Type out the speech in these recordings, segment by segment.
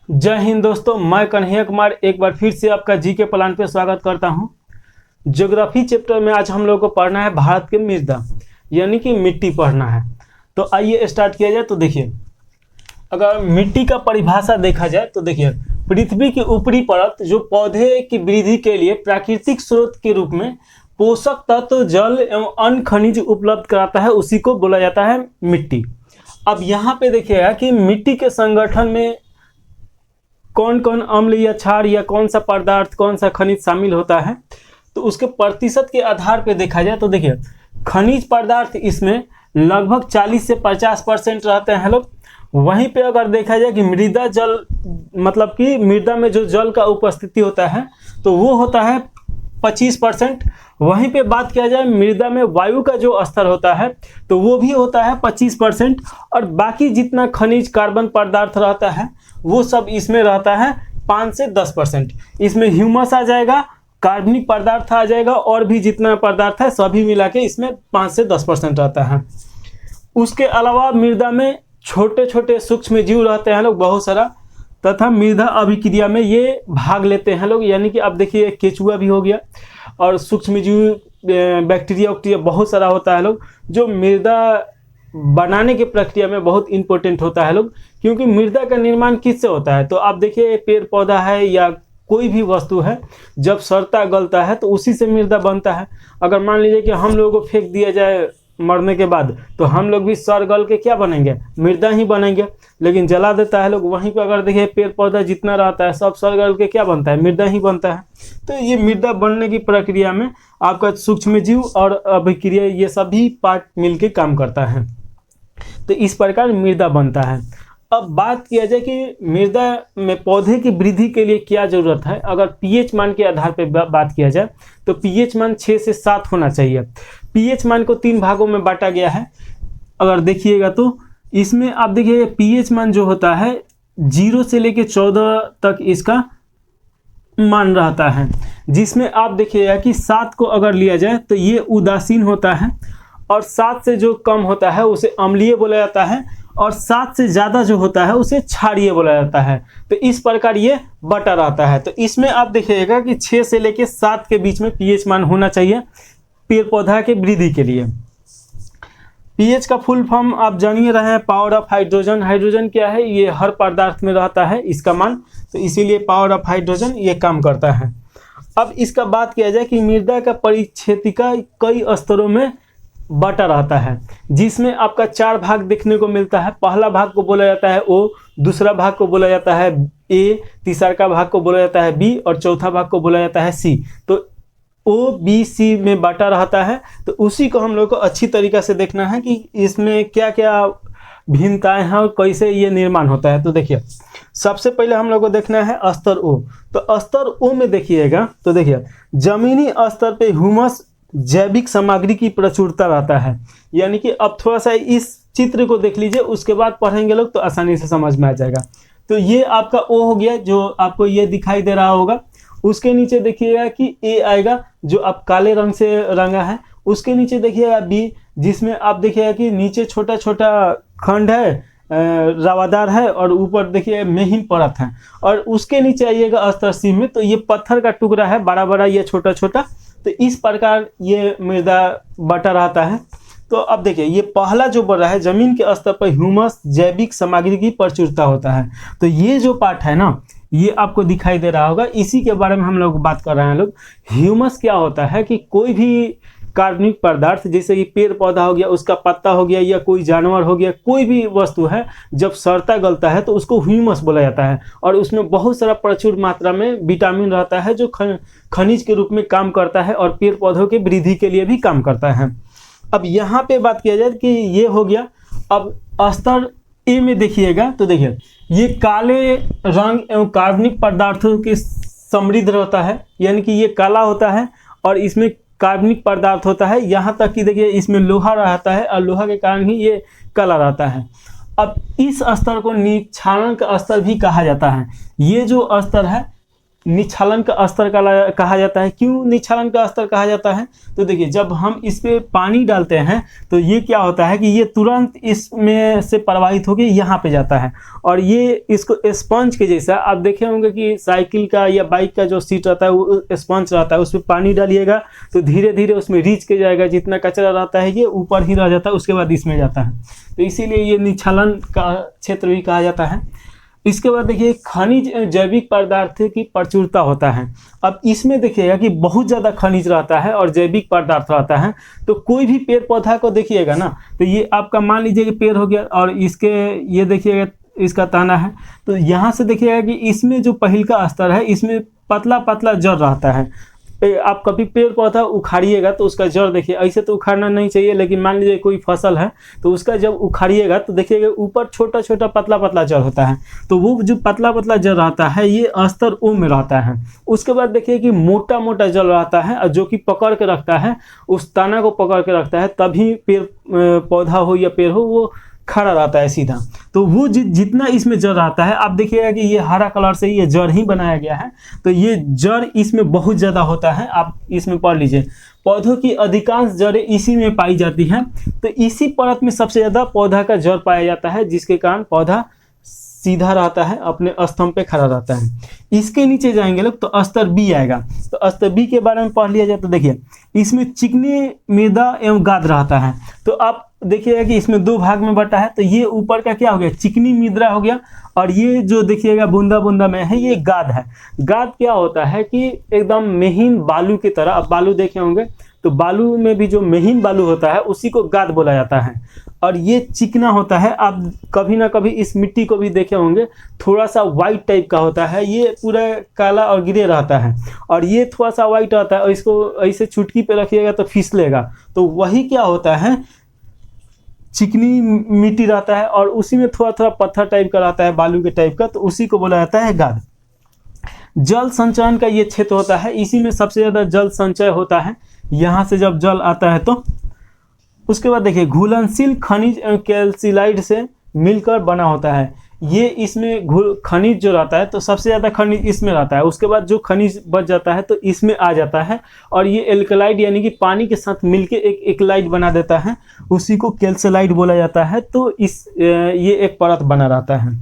जय हिंद दोस्तों, मैं कन्हैया कुमार एक बार फिर से आपका जीके प्लान पे स्वागत करता हूं। ज्योग्राफी चैप्टर में आज हम लोग को पढ़ना है भारत के मृदा यानी कि मिट्टी पढ़ना है। तो आइए स्टार्ट किया जाए। तो देखिए, अगर मिट्टी का परिभाषा देखा जाए तो देखिए, पृथ्वी की ऊपरी परत जो पौधे की वृद्धि के लिए प्राकृतिक स्रोत के रूप में पोषक तत्व, जल एवं अन्य खनिज उपलब्ध कराता है, उसी को बोला जाता है मिट्टी। अब यहाँ पे देखिएगा कि मिट्टी के संगठन में कौन कौन अम्ल या क्षार या कौन सा पदार्थ, कौन सा खनिज शामिल होता है। तो उसके प्रतिशत के आधार पे देखा जाए तो देखिए, खनिज पदार्थ इसमें लगभग 40 से 50% रहते हैं लोग। वहीं पे अगर देखा जाए कि मृदा जल, मतलब कि मृदा में जो जल का उपस्थिति होता है तो वो होता है 25%। वहीं पे बात किया जाए मृदा में वायु का जो स्तर होता है तो वो भी होता है 25%। और बाकी जितना खनिज कार्बन पदार्थ रहता है वो सब इसमें रहता है 5 से 10%। इसमें ह्यूमस आ जाएगा, कार्बनिक पदार्थ आ जाएगा, और भी जितना पदार्थ है सभी मिला के इसमें 5 से 10% रहता है। उसके अलावा मृदा में छोटे छोटे सूक्ष्म जीव रहते हैं लोग बहुत सारा, तथा मृदा अभिक्रिया में ये भाग लेते हैं लोग। यानी कि अब देखिए, केचुआ भी हो गया और सूक्ष्म जीव, बैक्टीरिया वक्टीरिया बहुत सारा होता है लोग, जो मृदा बनाने की प्रक्रिया में बहुत इंपॉर्टेंट होता है लोग। क्योंकि मृदा का निर्माण किससे होता है, तो आप देखिए पेड़ पौधा है या कोई भी वस्तु है, जब सड़ता गलता है तो उसी से मृदा बनता है। अगर मान लीजिए कि हम लोगों को फेंक दिया जाए मरने के बाद, तो हम लोग भी सड़ गल के क्या बनेंगे, मृदा ही बनेंगे। लेकिन जला देता है लोग, वहीं पे अगर देखिए पेड़ पौधा जितना रहता है सब सड़ गल के क्या बनता है, मृदा ही बनता है। तो ये मृदा बनने की प्रक्रिया में आपका सूक्ष्म जीव और अभिक्रिया ये सभी पार्ट मिलके काम करता है। तो इस प्रकार मृदा बनता है। अब बात किया जाए कि मृदा में पौधे की वृद्धि के लिए क्या जरूरत है। अगर पीएच मान के आधार पर बात किया जाए तो पीएच मान 6 से 7 होना चाहिए। पीएच मान को 3 भागों में बांटा गया है। अगर देखिएगा तो इसमें आप देखिए पीएच मान जो होता है 0 से लेके 14 तक इसका मान रहता है, जिसमें आप देखिएगा कि 7 को अगर लिया जाए तो ये उदासीन होता है, और 7 से जो कम होता है उसे अम्लीय बोला जाता है, और 7 से ज़्यादा जो होता है उसे क्षारीय बोला जाता है। तो इस प्रकार ये बटा रहता है। तो इसमें आप देखिएगा कि 6 से लेके 7 के बीच में पीएच मान होना चाहिए पेड़ पौधा के वृद्धि के लिए। पीएच का फुल फॉर्म आप जानिए रहे हैं, पावर ऑफ हाइड्रोजन। हाइड्रोजन क्या है, ये हर पदार्थ में रहता है इसका मान, तो इसीलिए पावर ऑफ हाइड्रोजन ये काम करता है। अब इसका बात किया जाए कि मृदा का परिक्षेत्रिका कई स्तरों में बटा रहता है, जिसमें आपका 4 भाग देखने को मिलता है। पहला भाग को बोला जाता है ओ, दूसरा भाग को बोला जाता है ए, तीसरा भाग को बोला जाता है बी, और चौथा भाग को बोला जाता है सी। तो ओ बी सी में बांटा रहता है। तो उसी को हम लोग को अच्छी तरीक़ा से देखना है कि इसमें क्या क्या भिन्नताएं हैं और कैसे ये निर्माण होता है। तो देखिए, सबसे पहले हम लोग को देखना है स्तर ओ। तो स्तर ओ में देखिएगा तो देखिए, जमीनी स्तर पे ह्यूमस जैविक सामग्री की प्रचुरता रहता है। यानी कि अब थोड़ा सा इस चित्र को देख लीजिए, उसके बाद पढ़ेंगे लोग तो आसानी से समझ में आ जाएगा। तो ये आपका ओ हो गया, जो आपको ये दिखाई दे रहा होगा। उसके नीचे देखिएगा कि ए आएगा, जो आप काले रंग से रंगा है। उसके नीचे देखिएगा बी, जिसमें आप देखिएगा कि नीचे छोटा छोटा खंड है, रवादार है, और ऊपर देखिए महीन परत है। और उसके नीचे आइएगा स्तर सी में, तो ये पत्थर का टुकड़ा है, बड़ा बड़ा या छोटा छोटा। तो इस प्रकार ये मृदा बटा रहता है। तो अब देखिए, ये पहला जो बढ़ रहा है, जमीन के स्तर पर ह्यूमस जैविक सामग्री की प्रचुरता होता है। तो ये जो पार्ट है ना, ये आपको दिखाई दे रहा होगा, इसी के बारे में हम लोग बात कर रहे हैं लोग। ह्यूमस क्या होता है कि कोई भी कार्बनिक पदार्थ, जैसे कि पेड़ पौधा हो गया, उसका पत्ता हो गया, या कोई जानवर हो गया, कोई भी वस्तु है, जब सड़ता गलता है तो उसको ह्यूमस बोला जाता है। और उसमें बहुत सारा प्रचुर मात्रा में विटामिन रहता है, जो खनिज के रूप में काम करता है और पेड़ पौधों की वृद्धि के लिए भी काम करता है। अब यहाँ पे बात किया जाए कि ये हो गया। अब स्तर ए में देखिएगा तो देखिए, ये काले रंग एवं कार्बनिक पदार्थों के समृद्ध रहता है। यानी कि ये काला होता है और इसमें कार्बनिक पदार्थ होता है। यहाँ तक कि देखिए इसमें लोहा रहता है, और लोहा के कारण ही ये काला रहता है। अब इस स्तर को निक्षारण का स्तर भी कहा जाता है। ये जो स्तर है निक्षालन का स्तर कहा जाता है। क्यों निक्षालन का स्तर कहा जाता है? तो देखिए, जब हम इस पे पानी डालते हैं तो ये क्या होता है कि ये तुरंत इसमें से प्रवाहित होकर यहाँ पे जाता है, और ये इसको स्पंज के जैसा, आप देखे होंगे कि साइकिल का या बाइक का जो सीट रहता है वो स्पंज रहता है, उसमें पानी डालिएगा तो धीरे धीरे उसमें रिंच के जाएगा, जितना कचरा रहता है ये ऊपर ही रह जाता है, उसके बाद इसमें जाता है। तो इसीलिए ये निक्षालन का क्षेत्र भी कहा जाता है। इसके बाद देखिए, खनिज जैविक पदार्थ की प्रचुरता होता है। अब इसमें देखिएगा कि बहुत ज़्यादा खनिज रहता है और जैविक पदार्थ रहता है। तो कोई भी पेड़ पौधा को देखिएगा ना, तो ये आपका मान लीजिए कि पेड़ हो गया, और इसके ये देखिएगा इसका तना है, तो यहाँ से देखिएगा कि इसमें जो पहिल का स्तर है इसमें पतला पतला जड़ रहता है। आप कभी पेड़ पौधा उखाड़िएगा तो उसका जड़ देखिए, ऐसे तो उखाड़ना नहीं चाहिए, लेकिन मान लीजिए कोई फसल है तो उसका जब उखाड़िएगा तो देखिएगा ऊपर छोटा छोटा पतला पतला जड़ होता है। तो वो जो पतला पतला जड़ रहता है ये स्तर ओ में रहता है। उसके बाद देखिए कि मोटा मोटा जड़ रहता है जो कि पकड़ के रखता है, उस तना को पकड़ के रखता है, तभी पेड़ पौधा हो या पेड़ हो वो खड़ा रहता है सीधा। तो वो जितना इसमें जड़ रहता है, आप देखिएगा कि ये हरा कलर से ये जड़ ही बनाया गया है, तो ये जड़ इसमें बहुत ज़्यादा होता है। आप इसमें पढ़ लीजिए, पौधों की अधिकांश जड़ें इसी में पाई जाती हैं। तो इसी परत में सबसे ज़्यादा पौधा का जड़ पाया जाता है, जिसके कारण पौधा सीधा रहता है, अपने स्तंभ पे खड़ा रहता है। इसके नीचे जाएंगे लोग तो स्तर बी आएगा। तो स्तर बी के बारे में पढ़ लिया जाए तो देखिए, इसमें चिकनी मृदा एवं गाद रहता है। तो आप देखिएगा कि इसमें दो भाग में बटा है। तो ये ऊपर का क्या हो गया, चिकनी मृदा हो गया, और ये जो देखिएगा बूंदा बूंदा में है ये गाद है। गाद क्या होता है कि एकदम महीन बालू की तरह, आप बालू देखे होंगे तो बालू में भी जो महीन बालू होता है उसी को गाद बोला जाता है। और ये चिकना होता है, आप कभी ना कभी इस मिट्टी को भी देखे होंगे, थोड़ा सा वाइट टाइप का होता है, ये पूरा काला और ग्रे रहता है, और ये थोड़ा सा वाइट रहता है, और इसको ऐसे चुटकी पे रखिएगा तो फिसलेगा। तो वही क्या होता है, चिकनी मिट्टी रहता है, और उसी में थोड़ा थोड़ा पत्थर टाइप का रहता है, बालू के टाइप का, तो उसी को बोला जाता है गाद। जल संचयन का ये क्षेत्र होता है, इसी में सबसे ज़्यादा जल संचय होता है। यहाँ से जब जल आता है तो उसके बाद देखिए, घुलनशील खनिज कैल्सिलाइड से मिलकर बना होता है। ये इसमें खनिज जो रहता है तो सबसे ज़्यादा खनिज इसमें रहता है, उसके बाद जो खनिज बच जाता है तो इसमें आ जाता है, और ये एल्कलाइड यानी कि पानी के साथ मिलके एक एक्लाइड बना देता है, उसी को कैल्सिलाइड बोला जाता है। तो ये एक परत बना रहता है।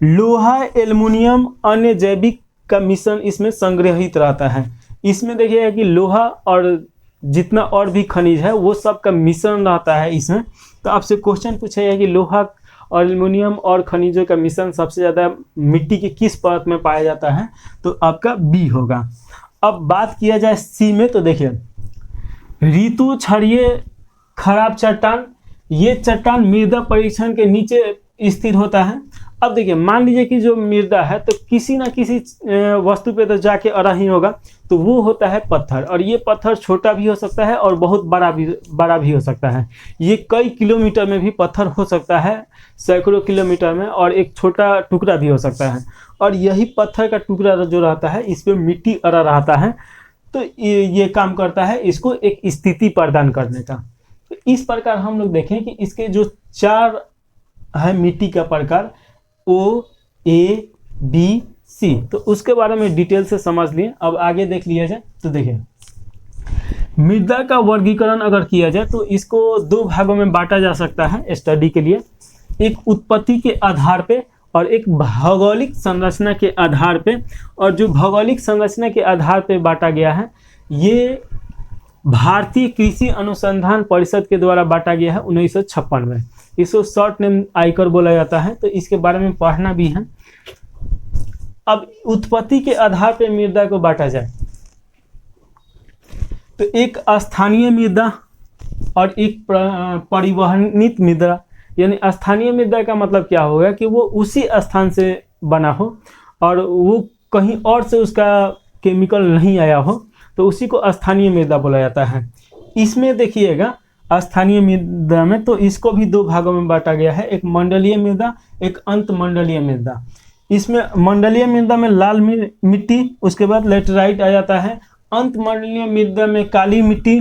लोहा, एल्युमिनियम, अन्य जैविक का मिश्रण इसमें संग्रहित रहता है। इसमें देखिएगा कि लोहा और जितना और भी खनिज है वो सब का मिश्रण रहता है इसमें। तो आपसे क्वेश्चन पूछेगा कि लोहा और एल्युमिनियम और खनिजों का मिश्रण सबसे ज़्यादा मिट्टी की किस परत में पाया जाता है, तो आपका बी होगा। अब बात किया जाए सी में, तो देखिए, ऋतु क्षारीय खराब चट्टान, ये चट्टान मृदा परीक्षण के नीचे स्थिर होता है। अब देखिए, मान लीजिए कि जो मृदा है तो किसी ना किसी वस्तु पे तो जाके अड़ा ही होगा, तो वो होता है पत्थर, और ये पत्थर छोटा भी हो सकता है और बहुत बड़ा भी हो सकता है। ये कई किलोमीटर में भी पत्थर हो सकता है, सैकड़ों किलोमीटर में, और एक छोटा टुकड़ा भी हो सकता है। और यही पत्थर का टुकड़ा जो रहता है इस पर मिट्टी अड़ा रहता है, तो ये काम करता है इसको एक स्थिति प्रदान करने का। तो इस प्रकार हम लोग देखें कि इसके जो चार है मिट्टी का प्रकार, ओ, ए, बी, सी, तो उसके बारे में डिटेल से समझ लिए। अब आगे देख लिया जाए तो देखिए, मृदा का वर्गीकरण अगर किया जाए तो इसको दो भागों में बांटा जा सकता है स्टडी के लिए। एक उत्पत्ति के आधार पे और एक भौगोलिक संरचना के आधार पे। और जो भौगोलिक संरचना के आधार पे बांटा गया है ये भारतीय कृषि अनुसंधान परिषद के द्वारा बांटा गया है 1956 में। इसको शॉर्ट नेम आयकर बोला जाता है, तो इसके बारे में पढ़ना भी है। अब उत्पत्ति के आधार पर मृदा को बांटा जाए तो एक स्थानीय मृदा और एक परिवहनित मृदा। यानी स्थानीय मृदा का मतलब क्या होगा कि वो उसी स्थान से बना हो और वो कहीं और से उसका केमिकल नहीं आया हो, तो उसी को स्थानीय मृदा बोला जाता है। इसमें देखिएगा स्थानीय मृदा में तो इसको भी दो भागों में बांटा गया है, एक मंडलीय मृदा, एक अंतमंडलीय मृदा। इसमें मंडलीय मृदा में लाल मिट्टी, उसके बाद लेटराइट आ जाता है। अंतमंडलीय मृदा में काली मिट्टी,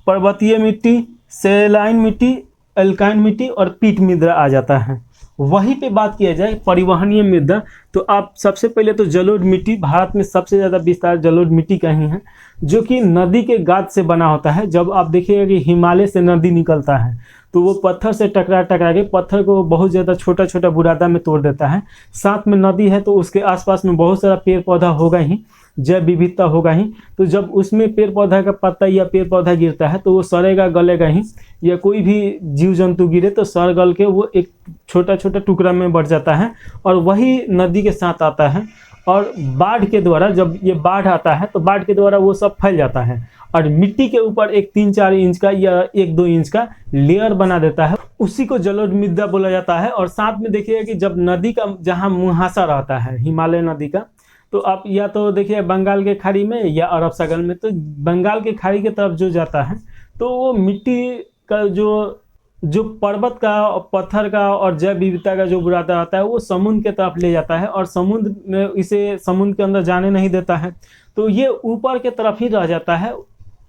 पर्वतीय मिट्टी, सेलाइन मिट्टी, एल्काइन मिट्टी और पीट मृदा आ जाता है। वहीं पे बात किया जाए परिवहनीय मृदा, तो आप सबसे पहले तो जलोढ़ मिट्टी, भारत में सबसे ज़्यादा विस्तार जलोढ़ मिट्टी का ही है, जो कि नदी के गाद से बना होता है। जब आप देखिएगा कि हिमालय से नदी निकलता है तो वो पत्थर से टकरा टकरा के पत्थर को बहुत ज़्यादा छोटा छोटा बुरादा में तोड़ देता है। साथ में नदी है तो उसके आसपास में बहुत सारा पेड़ पौधा होगा ही, जैव विविधता होगा ही। तो जब उसमें पेड़ पौधा का पत्ता या पेड़ पौधा गिरता है तो वो सड़ेगा गलेगा ही, या कोई भी जीव जंतु गिरे तो सड़ गल के वो एक छोटा छोटा टुकड़ा में बढ़ जाता है और वही नदी के साथ आता है। और बाढ़ के द्वारा, जब ये बाढ़ आता है तो बाढ़ के द्वारा वो सब फैल जाता है और मिट्टी के ऊपर एक 3-4 इंच का या 1-2 इंच का लेयर बना देता है, उसी को जलोढ़ मृदा बोला जाता है। और साथ में देखिए कि जब नदी का जहाँ मुहासा रहता है हिमालय नदी का, तो आप या तो देखिए बंगाल के खाड़ी में या अरब सागर में, तो बंगाल के खाड़ी की तरफ जो जाता है तो वो मिट्टी का जो पर्वत का, पत्थर का और जैव विविधता का जो बुरादा आता है वो समुद्र के तरफ ले जाता है और समुद्र में इसे समुद्र के अंदर जाने नहीं देता है, तो ये ऊपर के तरफ ही रह जाता है।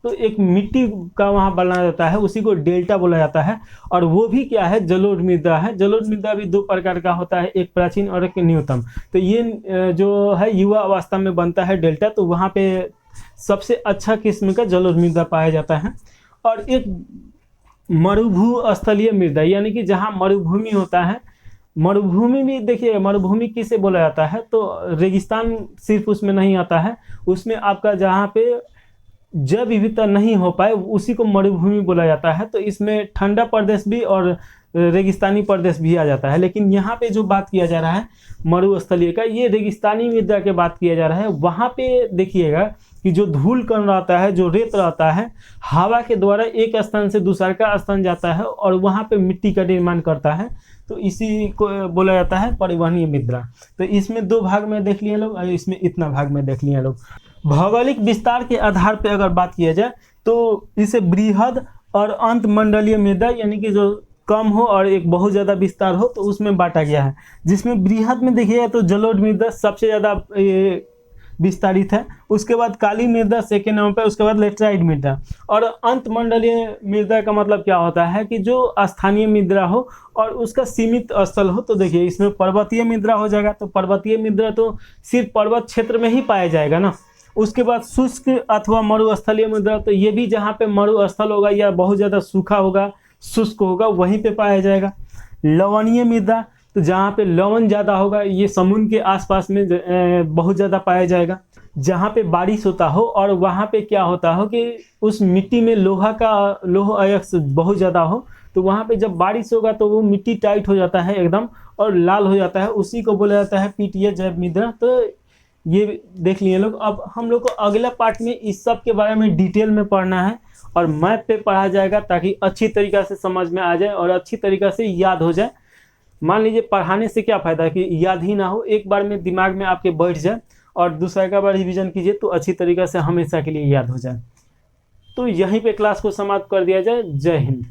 तो एक मिट्टी का वहाँ बना जाता है, उसी को डेल्टा बोला जाता है। और वो भी क्या है, जलोढ़ मृदा है। जलोढ़ मृदा भी 2 प्रकार का होता है, एक प्राचीन और एक न्यूनतम। तो ये जो है युवा अवस्था में बनता है डेल्टा, तो वहाँ पे सबसे अच्छा किस्म का जलोढ़ मृदा पाया जाता है। और एक मरुभू स्थलीय मृदा, यानी कि जहाँ मरुभूमि होता है। मरुभूमि भी देखिए, मरुभूमि किसे बोला जाता है, तो रेगिस्तान सिर्फ उसमें नहीं आता है, उसमें आपका जहाँ पे जैव विविधता नहीं हो पाए उसी को मरुभूमि बोला जाता है। तो इसमें ठंडा प्रदेश भी और रेगिस्तानी प्रदेश भी आ जाता है। लेकिन यहाँ पे जो बात किया जा रहा है मरुस्थलीय का, ये रेगिस्तानी मृदा की बात किया जा रहा है। वहाँ पे देखिएगा कि जो धूल कण रहता है, जो रेत रहता है, हवा के द्वारा एक स्थान से दूसरा का स्थान जाता है और वहाँ पे मिट्टी का निर्माण करता है, तो इसी को बोला जाता है परिवहनीय मृदा। तो इसमें 2 भाग में देख लिए लोग और इसमें इतना भाग में देख लिए लोग। भौगोलिक विस्तार के आधार पर अगर बात किया जाए तो इसे बृहद और अंत मंडलीय मृदा, यानी कि जो कम हो और एक बहुत ज़्यादा विस्तार हो, तो उसमें बांटा गया है। जिसमें बृहद में देखिएगा तो जलोढ़ मृदा सबसे ज़्यादा विस्तारित है, उसके बाद काली मृदा सेकेंड नंबर पर, उसके बाद लेटराइट मृदा। और अंत मंडलीय मृदा का मतलब क्या होता है कि जो स्थानीय मृदा हो और उसका सीमित स्थल हो। तो देखिए इसमें पर्वतीय मृदा हो जाएगा, तो पर्वतीय मृदा तो सिर्फ पर्वत क्षेत्र में ही पाया जाएगा ना। उसके बाद शुष्क अथवा मरुस्थलीय मृदा, तो ये भी जहाँ पे मरुस्थल होगा या बहुत ज़्यादा सूखा होगा, शुष्क होगा, वहीं पे पाया जाएगा। लवणीय मृदा, तो जहाँ पे लवण ज़्यादा होगा, ये समुद्र के आसपास में बहुत ज़्यादा पाया जाएगा। जहाँ पे बारिश होता हो और वहाँ पे क्या होता हो कि उस मिट्टी में लोह अयस्क बहुत ज़्यादा हो, तो वहाँ पे जब बारिश होगा तो वो मिट्टी टाइट हो जाता है एकदम और लाल हो जाता है, उसी को बोला जाता है पीटीए जैव मृदा। तो ये देख लिए लोग। अब हम लोग को अगला पार्ट में इस सब के बारे में डिटेल में पढ़ना है और मैप पे पढ़ा जाएगा, ताकि अच्छी तरीक़ा से समझ में आ जाए और अच्छी तरीक़ा से याद हो जाए। मान लीजिए पढ़ाने से क्या फ़ायदा है कि याद ही ना हो, एक बार में दिमाग में आपके बैठ जाए और दूसरा का बार रिवीजन कीजिए तो अच्छी तरीक़ा से हमेशा के लिए याद हो जाए। तो यहीं पे क्लास को समाप्त कर दिया जाए। जय हिंद।